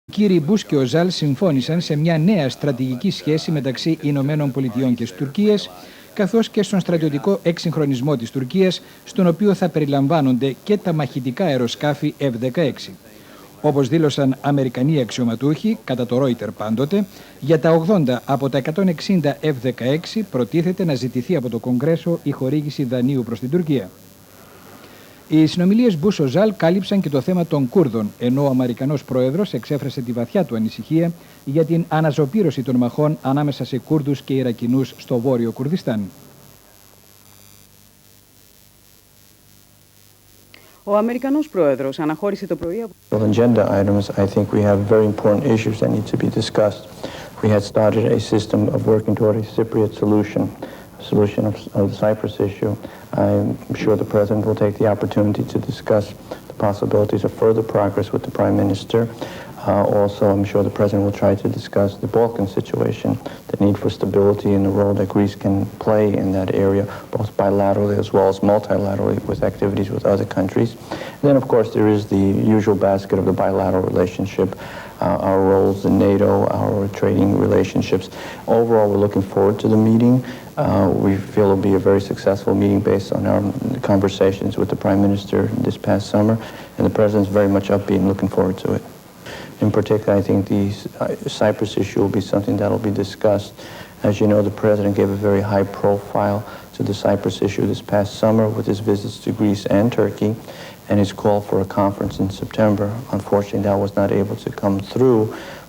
Οι κύριοι Μπούς και Οζάλ συμφώνησαν σε μια νέα στρατηγική σχέση μεταξύ Ηνωμένων Πολιτειών και Τουρκίας, καθώς και στον στρατιωτικό εξυγχρονισμό της Τουρκίας, στον οποίο θα περιλαμβάνονται και τα μαχητικά αεροσκάφη F-16. Όπως δήλωσαν Αμερικανοί αξιωματούχοι, κατά το Reuters πάντοτε, για τα 80 από τα 160 F-16 προτίθεται να ζητηθεί από το Κογκρέσο η χορήγηση δανείου προς την Τουρκία. Οι συνομιλίες Μπούς-Οζάλ κάλυψαν και το θέμα των Κούρδων, ενώ ο Αμερικανός πρόεδρος εξέφρασε τη βαθιά του ανησυχία για την αναζωπήρωση των μαχών ανάμεσα σε Κούρδους και Ιρακινούς στο βόρειο Κουρδιστάν. Ο Αμερικανός πρόεδρος αναχώρησε το πρωί από... On agenda items, I think we have very important issues that need to be discussed. We had started a system of working toward a Cypriot solution of the Cyprus issue. I'm sure the President will take the opportunity to discuss the possibilities of further progress with the Prime Minister. Also, I'm sure the President will try to discuss the Balkan situation, the need for stability and the role that Greece can play in that area, both bilaterally as well as multilaterally with activities with other countries. And then, of course, there is the usual basket of the bilateral relationship, our roles in NATO, our trading relationships. Overall, we're looking forward to the meeting. We feel it will be a very successful meeting based on our conversations with the Prime Minister this past summer, and the President's very much upbeat and looking forward to it. In particular, I think the Cyprus issue will be something that will be discussed. As you know, the President gave a very high profile to the Cyprus issue this past summer with his visits to Greece and Turkey and his call for a conference in September. Unfortunately, that was not able to come through,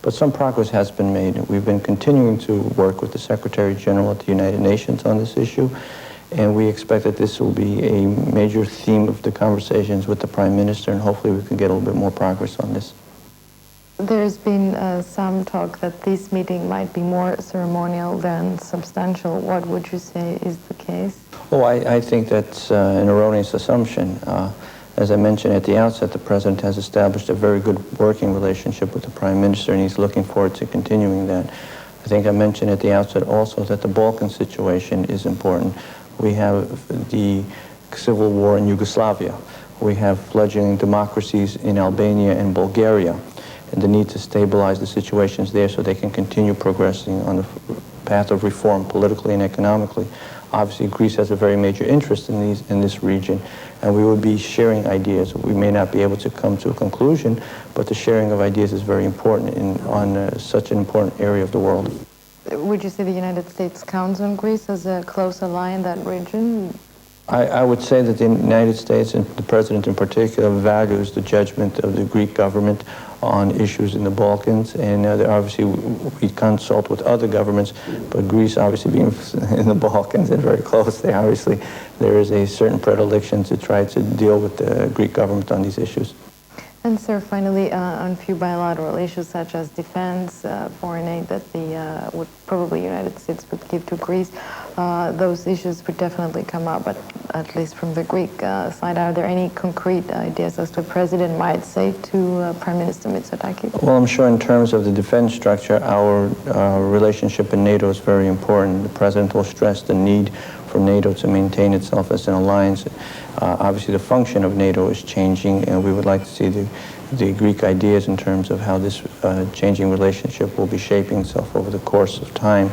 but some progress has been made. We've been continuing to work with the Secretary General at the United Nations on this issue, and we expect that this will be a major theme of the conversations with the Prime Minister, and hopefully we can get a little bit more progress on this. There's been some talk that this meeting might be more ceremonial than substantial. What would you say is the case? Oh, I think that's an erroneous assumption. As I mentioned at the outset, the President has established a very good working relationship with the Prime Minister, and he's looking forward to continuing that. I think I mentioned at the outset also that the Balkan situation is important. We have the civil war in Yugoslavia. We have fledgling democracies in Albania and Bulgaria, and the need to stabilize the situations there so they can continue progressing on the path of reform politically and economically. Obviously, Greece has a very major interest in this region, and we would be sharing ideas. We may not be able to come to a conclusion, but the sharing of ideas is very important on such an important area of the world. Would you say the United States counts on Greece as a close ally in that region? I would say that the United States, and the President in particular, values the judgment of the Greek government on issues in the Balkans, and obviously we consult with other governments, but Greece obviously being in the Balkans and very close there, obviously there is a certain predilection to try to deal with the Greek government on these issues. And sir, finally, on a few bilateral issues such as defense, foreign aid that the probably United States would give to Greece, those issues would definitely come up, but at least from the Greek side, are there any concrete ideas as to what the President might say to Prime Minister Mitsotakis? Well, I'm sure in terms of the defense structure, our relationship in NATO is very important. The President will stress the need for NATO to maintain itself as an alliance. Obviously, the function of NATO is changing, and we would like to see the Greek ideas in terms of how this changing relationship will be shaping itself over the course of time.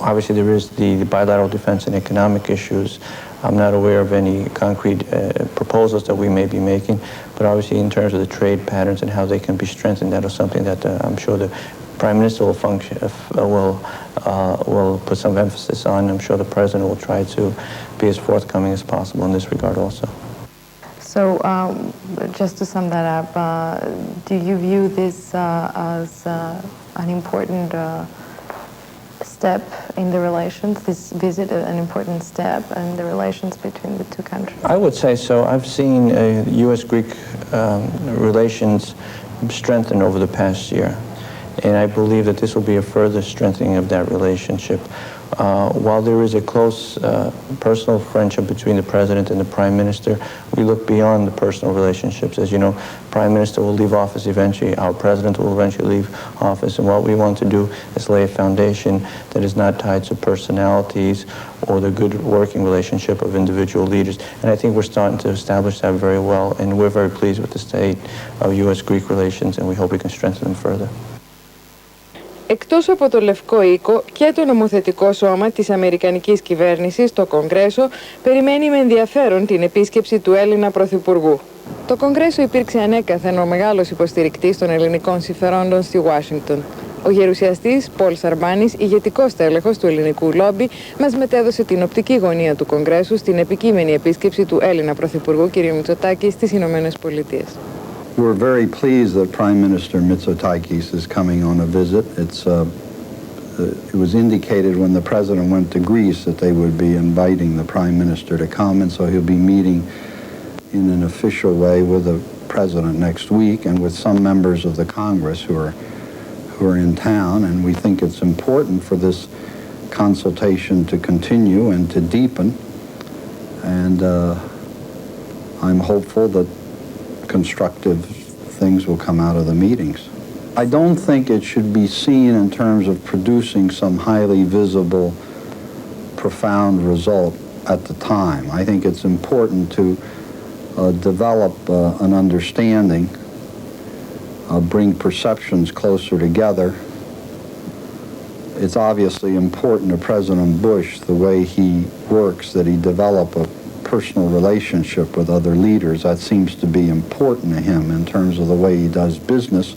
Obviously, there is the bilateral defense and economic issues. I'm not aware of any concrete proposals that we may be making, but obviously in terms of the trade patterns and how they can be strengthened, that is something that I'm sure the Prime Minister will put some emphasis on. I'm sure the President will try to be as forthcoming as possible in this regard also. So, just to sum that up, do you view this as an important step in the relations, this visit an important step in the relations between the two countries? I would say so. I've seen U.S.-Greek relations strengthen over the past year. And I believe that this will be a further strengthening of that relationship. While there is a close personal friendship between the President and the Prime Minister, we look beyond the personal relationships. As you know, Prime Minister will leave office eventually, our President will eventually leave office, and what we want to do is lay a foundation that is not tied to personalities or the good working relationship of individual leaders. And I think we're starting to establish that very well, and we're very pleased with the state of U.S.-Greek relations, and we hope we can strengthen them further. Εκτός από το Λευκό Οίκο και το νομοθετικό σώμα της Αμερικανικής κυβέρνησης, το Κογκρέσο, περιμένει με ενδιαφέρον την επίσκεψη του Έλληνα Πρωθυπουργού. Το Κογκρέσο υπήρξε ανέκαθεν ο μεγάλος υποστηρικτής των ελληνικών συμφερόντων στη Ουάσιγκτον. Ο γερουσιαστής Πολ Σαρμπάνης, ηγετικός τέλεχος του ελληνικού λόμπι, μας μετέδωσε την οπτική γωνία του Κογκρέσου στην επικείμενη επίσκεψη του Έλληνα Πρωθυπουργού κ. Μητσοτάκη στις Ηνωμένες Πολιτείες. We're very pleased that Prime Minister Mitsotakis is coming on a visit. It was indicated when the President went to Greece that they would be inviting the Prime Minister to come, and so he'll be meeting in an official way with the President next week and with some members of the Congress who are in town, and we think it's important for this consultation to continue and to deepen, and I'm hopeful that constructive things will come out of the meetings. I don't think it should be seen in terms of producing some highly visible, profound result at the time. I think it's important to develop an understanding, bring perceptions closer together. It's obviously important to President Bush, the way he works, that he develop a personal relationship with other leaders. That seems to be important to him in terms of the way he does business,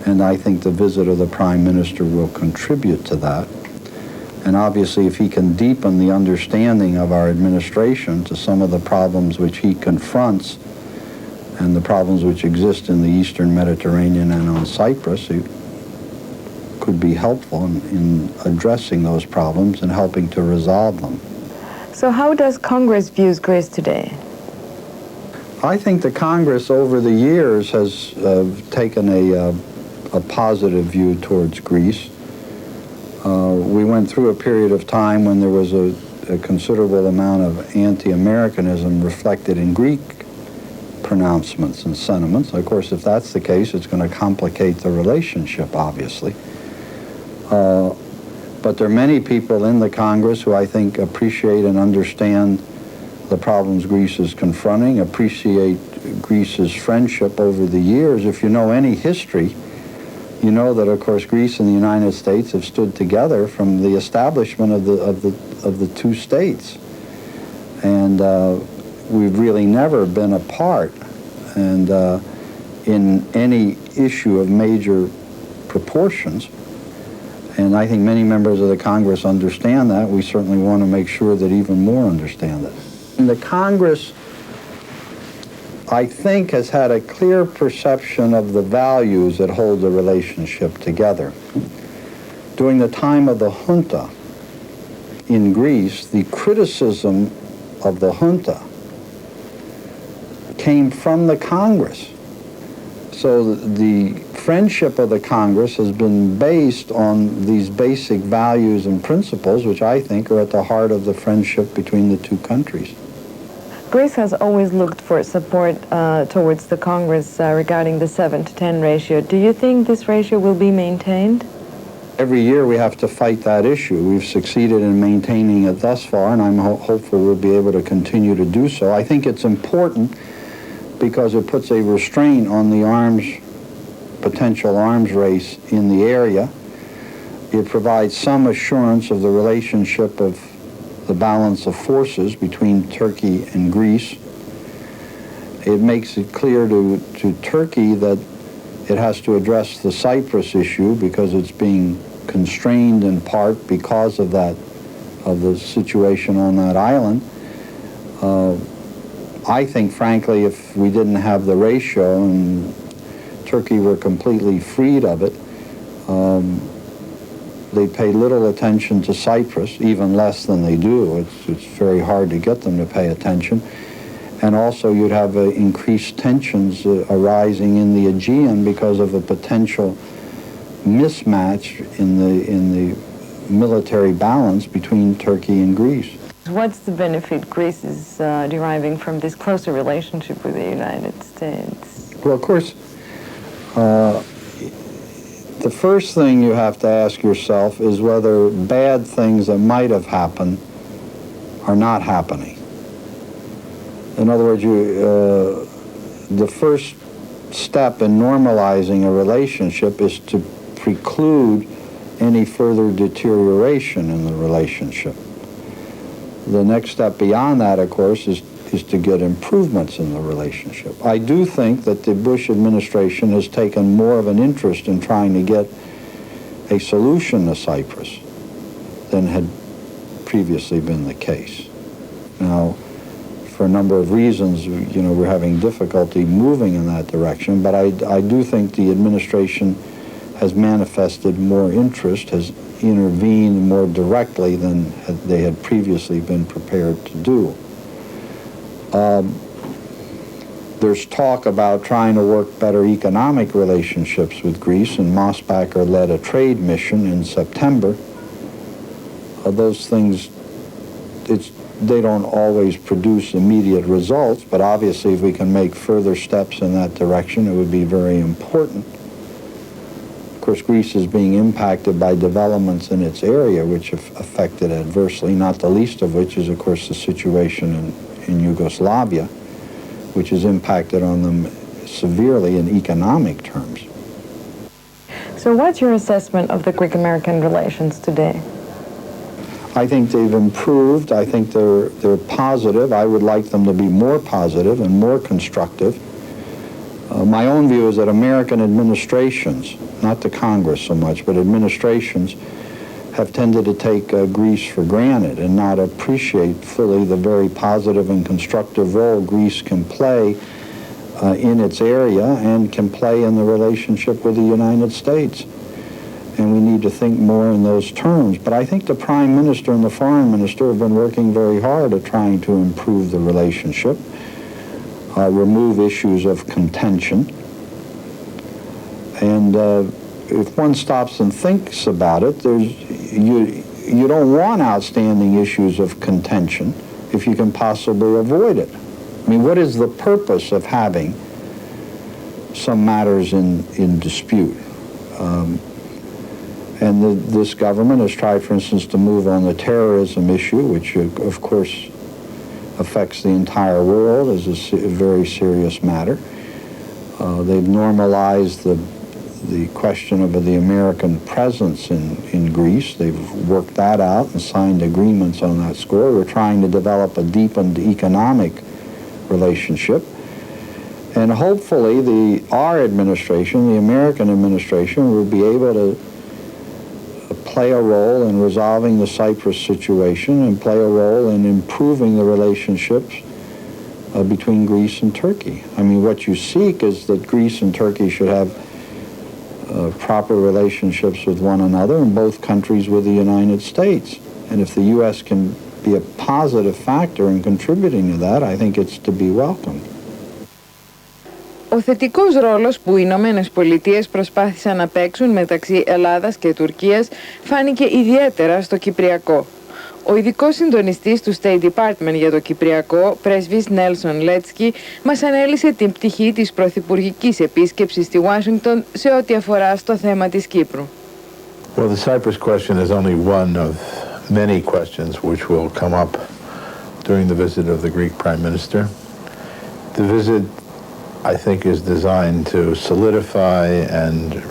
and I think the visit of the Prime Minister will contribute to that. And obviously, if he can deepen the understanding of our administration to some of the problems which he confronts and the problems which exist in the Eastern Mediterranean and on Cyprus, it could be helpful in addressing those problems and helping to resolve them. So how does Congress view Greece today? I think the Congress over the years has taken a positive view towards Greece. We went through a period of time when there was a considerable amount of anti-Americanism reflected in Greek pronouncements and sentiments. Of course, if that's the case, it's going to complicate the relationship, obviously. But there are many people in the Congress who I think appreciate and understand the problems Greece is confronting, appreciate Greece's friendship over the years. If you know any history, you know that, of course, Greece and the United States have stood together from the establishment of the two states. And we've really never been apart. And in any issue of major proportions, and I think many members of the Congress understand that. We certainly want to make sure that even more understand it. And the Congress, I think, has had a clear perception of the values that hold the relationship together. During the time of the junta in Greece, the criticism of the junta came from the Congress. So the friendship of the Congress has been based on these basic values and principles, which I think are at the heart of the friendship between the two countries. Greece has always looked for support towards the Congress regarding the 7-to-10 ratio. Do you think this ratio will be maintained? Every year we have to fight that issue. We've succeeded in maintaining it thus far, and I'm hopeful we'll be able to continue to do so. I think it's important because it puts a restraint on the potential arms race in the area. It provides some assurance of the relationship of the balance of forces between Turkey and Greece. It makes it clear to Turkey that it has to address the Cyprus issue because it's being constrained in part because of the situation on that island. I think, frankly, if we didn't have the ratio and Turkey were completely freed of it, they pay little attention to Cyprus, even less than they do. It's very hard to get them to pay attention. And also you'd have increased tensions arising in the Aegean because of a potential mismatch in the military balance between Turkey and Greece. What's the benefit Greece is deriving from this closer relationship with the United States? Well, of course, the first thing you have to ask yourself is whether bad things that might have happened are not happening. In other words, the first step in normalizing a relationship is to preclude any further deterioration in the relationship. The next step beyond that, of course, is to get improvements in the relationship. I do think that the Bush administration has taken more of an interest in trying to get a solution to Cyprus than had previously been the case. Now, for a number of reasons, we're having difficulty moving in that direction, but I do think the administration has manifested more interest, has intervened more directly than they had previously been prepared to do. There's talk about trying to work better economic relationships with Greece, and Mosbacher led a trade mission in September. Those things, they don't always produce immediate results, but obviously if we can make further steps in that direction, it would be very important. Of course, Greece is being impacted by developments in its area which have affected adversely, not the least of which is, of course, the situation in Yugoslavia, which has impacted on them severely in economic terms. So what's your assessment of the Greek-American relations today? I think they've improved. I think they're positive. I would like them to be more positive and more constructive. My own view is that American administrations, not the Congress so much, but administrations have tended to take Greece for granted and not appreciate fully the very positive and constructive role Greece can play in its area and can play in the relationship with the United States. And we need to think more in those terms. But I think the Prime Minister and the Foreign Minister have been working very hard at trying to improve the relationship, remove issues of contention. And if one stops and thinks about it, you don't want outstanding issues of contention if you can possibly avoid it. I mean, what is the purpose of having some matters in dispute? And this government has tried, for instance, to move on the terrorism issue, which, of course, affects the entire world as a very serious matter. They've normalized the question of the American presence in Greece. They've worked that out and signed agreements on that score. We're trying to develop a deepened economic relationship. And hopefully our administration, the American administration, will be able to play a role in resolving the Cyprus situation and play a role in improving the relationships between Greece and Turkey. I mean, what you seek is that Greece and Turkey should have proper relationships with one another, and both countries with the United States. And if the U.S. can be a positive factor in contributing to that, I think it's to be welcomed. Ο θετικός ρόλος που οι Ηνωμένες Πολιτείες προσπάθησαν να παίξουν μεταξύ Ελλάδας και Τουρκίας φάνηκε ιδιαίτερα στο Κυπριακό. Ο ειδικός συντονιστής του State Department για το Κυπριακό, πρέσβης Νέλσον Λέτσκι, μας ανέλησε την πτυχή της πρωθυπουργικής επίσκεψης στη Ουάσιγκτον σε ό,τι αφορά στο θέμα της Κύπρου. Well, the Cyprus question is only one of many questions which will come up during the visit of the Greek Prime Minister. The visit, I think, is designed to solidify and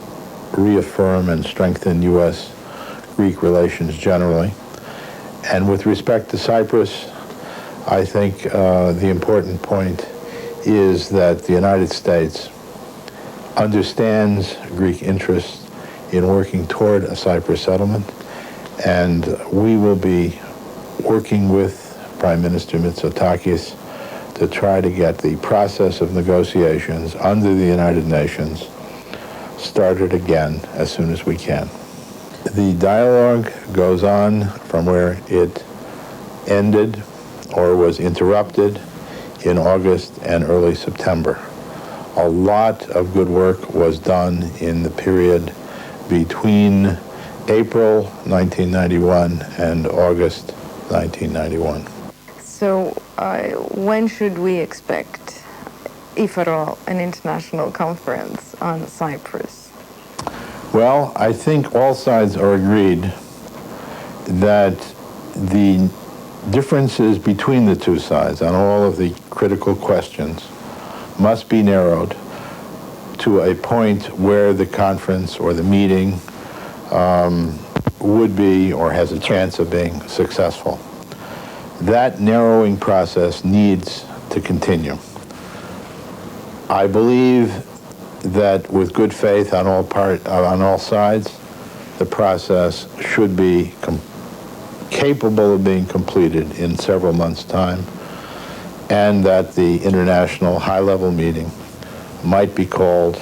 reaffirm and strengthen U.S.-Greek relations generally. And with respect to Cyprus, I think the important point is that the United States understands Greek interests in working toward a Cyprus settlement, and we will be working with Prime Minister Mitsotakis to try to get the process of negotiations under the United Nations started again as soon as we can. The dialogue goes on from where it ended or was interrupted in August and early September. A lot of good work was done in the period between April 1991 and August 1991. So when should we expect, if at all, an international conference on Cyprus? Well, I think all sides are agreed that the differences between the two sides on all of the critical questions must be narrowed to a point where the conference or the meeting would be or has a chance of being successful. That narrowing process needs to continue. I believe that with good faith on all sides, the process should be capable of being completed in several months' time, and that the international high-level meeting might be called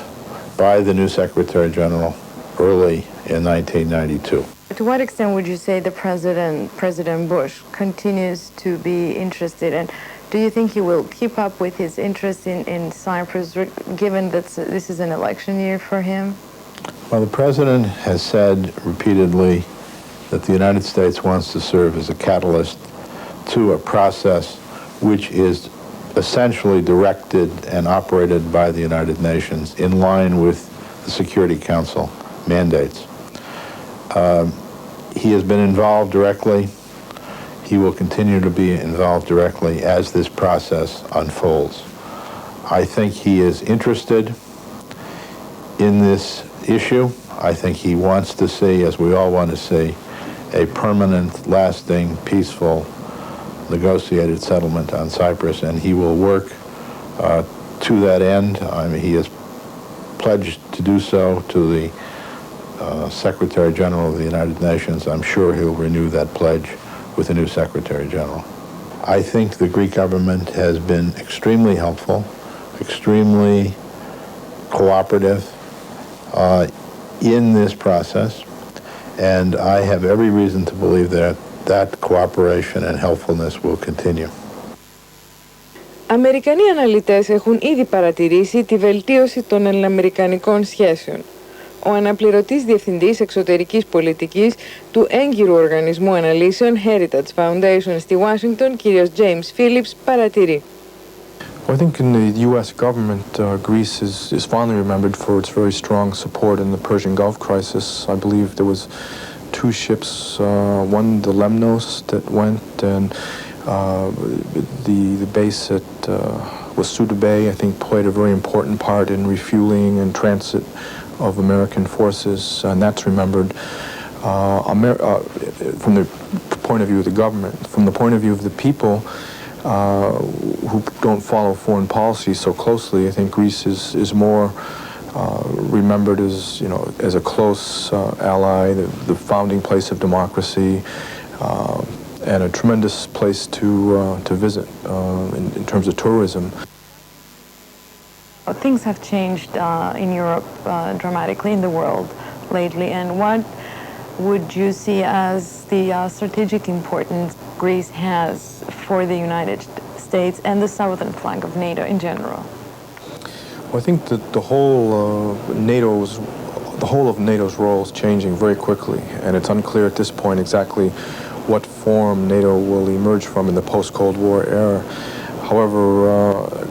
by the new Secretary General early in 1992. To what extent would you say the President Bush, continues to be interested, and do you think he will keep up with his interest in Cyprus, given that this is an election year for him? Well, the President has said repeatedly that the United States wants to serve as a catalyst to a process which is essentially directed and operated by the United Nations in line with the Security Council mandates. He has been involved directly. He will continue to be involved directly as this process unfolds. I think he is interested in this issue. I think he wants to see, as we all want to see, a permanent, lasting, peaceful, negotiated settlement on Cyprus, and he will work to that end. I mean, he has pledged to do so to the Secretary General of the United Nations. I'm sure he'll renew that pledge with the new Secretary General. I think the Greek government has been extremely helpful, extremely cooperative in this process, and I have every reason to believe that that cooperation and helpfulness will continue. Αμερικανοί αναλυτές έχουν ήδη παρατηρήσει τη βελτίωση των ελληνοαμερικανικών σχέσεων. Ο αναπληρωτής διευθυντής εξωτερικής πολιτικής του έγκυρου οργανισμού αναλύσεων Heritage Foundation στη Ουάσιγκτον, κύριος James Phillips, παρατηρεί. Well, I think in the U.S. government, Greece is fondly remembered for its very strong support in the Persian Gulf crisis. I believe there was 2 ships, one the Lemnos that went, and the base at Wasuda Bay, I think, played a very important part in refueling and transit of American forces, and that's remembered. From the point of view of the government, from the point of view of the people who don't follow foreign policy so closely, I think Greece is more remembered as, as a close ally, the founding place of democracy, and a tremendous place to visit in terms of tourism. Things have changed in Europe dramatically, in the world lately, and what would you see as the strategic importance Greece has for the United States and the southern flank of NATO in general? Well, I think that the whole of NATO's role is changing very quickly, and it's unclear at this point exactly what form NATO will emerge from in the post-Cold War era. However,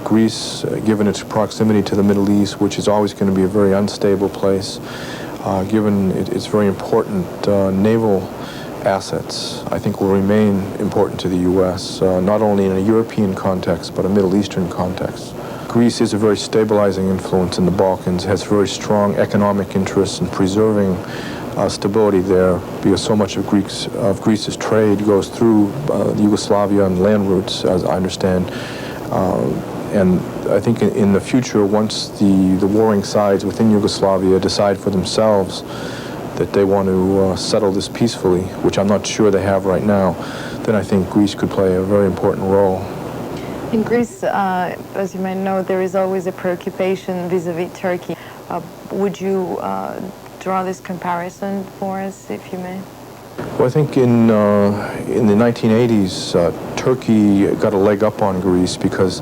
Greece, given its proximity to the Middle East, which is always going to be a very unstable place, given its very important naval assets, I think will remain important to the U.S., not only in a European context, but a Middle Eastern context. Greece is a very stabilizing influence in the Balkans, has very strong economic interests in preserving stability there, because so much of Greece's trade goes through Yugoslavia and land routes, as I understand. And I think in the future, once the warring sides within Yugoslavia decide for themselves that they want to settle this peacefully, which I'm not sure they have right now, then I think Greece could play a very important role. In Greece, as you may know, there is always a preoccupation vis-a-vis Turkey. Would you draw this comparison for us, if you may? Well, I think in the 1980s, Turkey got a leg up on Greece because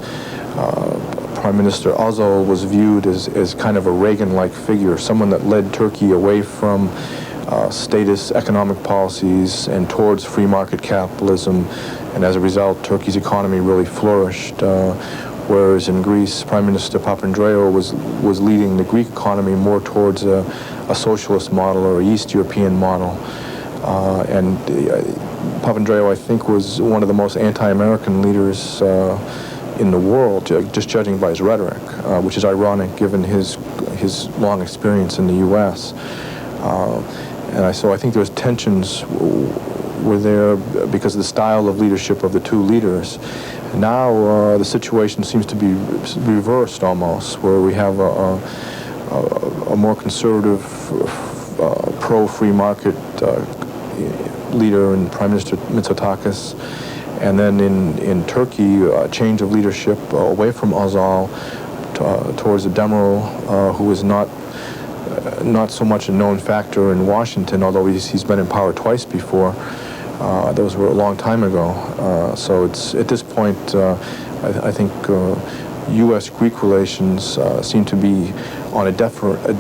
Prime Minister Özal was viewed as kind of a Reagan-like figure, someone that led Turkey away from statist economic policies and towards free market capitalism, and as a result, Turkey's economy really flourished. Whereas in Greece, Prime Minister Papandreou was leading the Greek economy more towards a socialist model or an East European model. And Papandreou, I think, was one of the most anti-American leaders in the world, just judging by his rhetoric, which is ironic given his long experience in the U.S. So I think there's tensions were there because of the style of leadership of the two leaders. Now the situation seems to be reversed almost, where we have a more conservative, pro-free market leader in Prime Minister Mitsotakis, and then in Turkey, a change of leadership away from Özal towards a Demirel, who is not so much a known factor in Washington, although he's been in power twice before. Those were a long time ago. So it's at this point, I think U.S.-Greek relations seem to be on a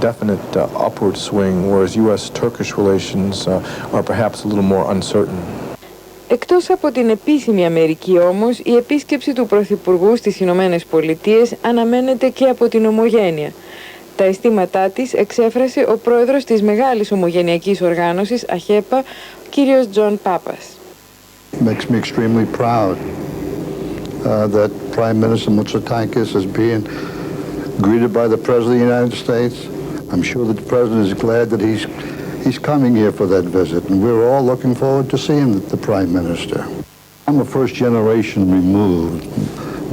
definite upward swing, whereas U.S.-Turkish relations are perhaps a little more uncertain. Εκτός από την επίσημη Αμερική όμως, η επίσκεψη του Πρωθυπουργού στις Ηνωμένες Πολιτείες αναμένεται και από την Ομογένεια. Τα αισθήματά της εξέφρασε ο πρόεδρος της μεγάλης ομογενειακής οργάνωσης ΑΧΕΠΑ, κύριος Τζον Πάπας. Makes me extremely proud that Prime Minister Mitsotakis is being greeted by the President of the United States. I'm sure that the President is glad that he's coming here for that visit, and we're all looking forward to seeing the Prime Minister. I'm a first generation removed.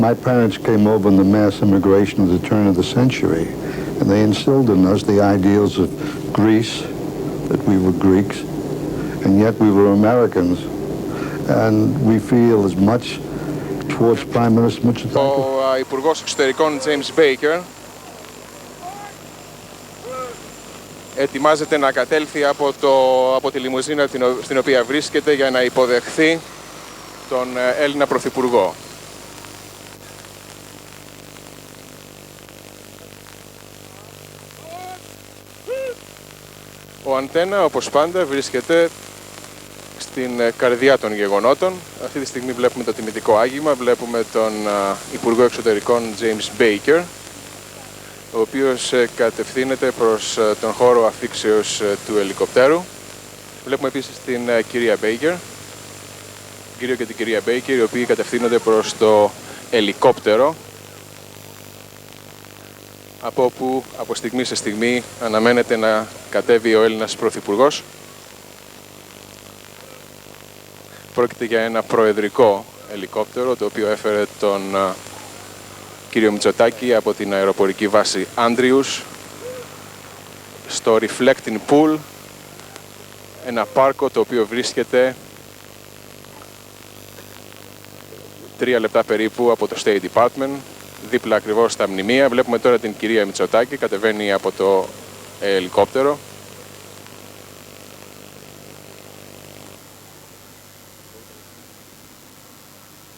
My parents came over in the mass immigration at the turn of the century, and they instilled in us the ideals of Greece, that we were Greeks, and yet we were Americans, and we feel as much towards Prime Minister Mitsotakis. Ο Υπουργός Εξωτερικών James Baker ετοιμάζεται να κατέλθει από τη λιμουζίνα στην οποία βρίσκεται για να υποδεχθεί τον Έλληνα Πρωθυπουργό. Ο Αντένα, όπως πάντα, βρίσκεται στην καρδιά των γεγονότων. Αυτή τη στιγμή βλέπουμε το τιμητικό άγγιγμα, βλέπουμε τον Υπουργό Εξωτερικών James Baker, ο οποίος κατευθύνεται προς τον χώρο αφήξεως του ελικοπτέρου. Βλέπουμε επίσης την κυρία Baker, κύριο και την κυρία Baker, οι οποίοι κατευθύνονται προς το ελικόπτερο, από όπου από στιγμή σε στιγμή αναμένεται να κατέβει ο Έλληνας Πρωθυπουργός. Πρόκειται για ένα προεδρικό ελικόπτερο, το οποίο έφερε τον κύριο Μητσοτάκη από την αεροπορική βάση Άντριους στο Reflecting Pool, ένα πάρκο το οποίο βρίσκεται 3 λεπτά περίπου από το State Department, δίπλα ακριβώς στα μνημεία. Βλέπουμε τώρα την κυρία Μητσοτάκη, κατεβαίνει από το ελικόπτερο.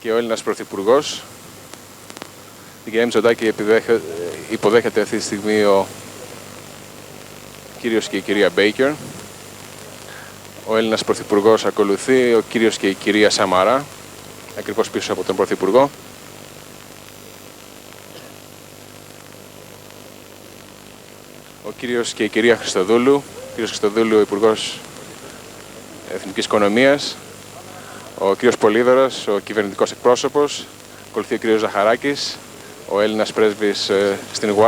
Και ο Έλληνας Πρωθυπουργός. Την κυρία Μητσοτάκη υποδέχεται αυτή τη στιγμή ο κύριος και η κυρία Baker. Ο Έλληνας Πρωθυπουργός ακολουθεί, ο κύριος και η κυρία Σαμαρά, ακριβώς πίσω από τον Πρωθυπουργό. Ο κύριος και η κυρία Χριστοδούλου, ο κύριος Χριστοδούλου, ο Υπουργός Εθνικής Οικονομίας, ο κύριος Πολύδωρας, ο κυβερνητικός εκπρόσωπος, ακολουθεί ο κύριος Ζαχαράκης, ο Έλληνας πρέσβης στην Ουάσιγκτον.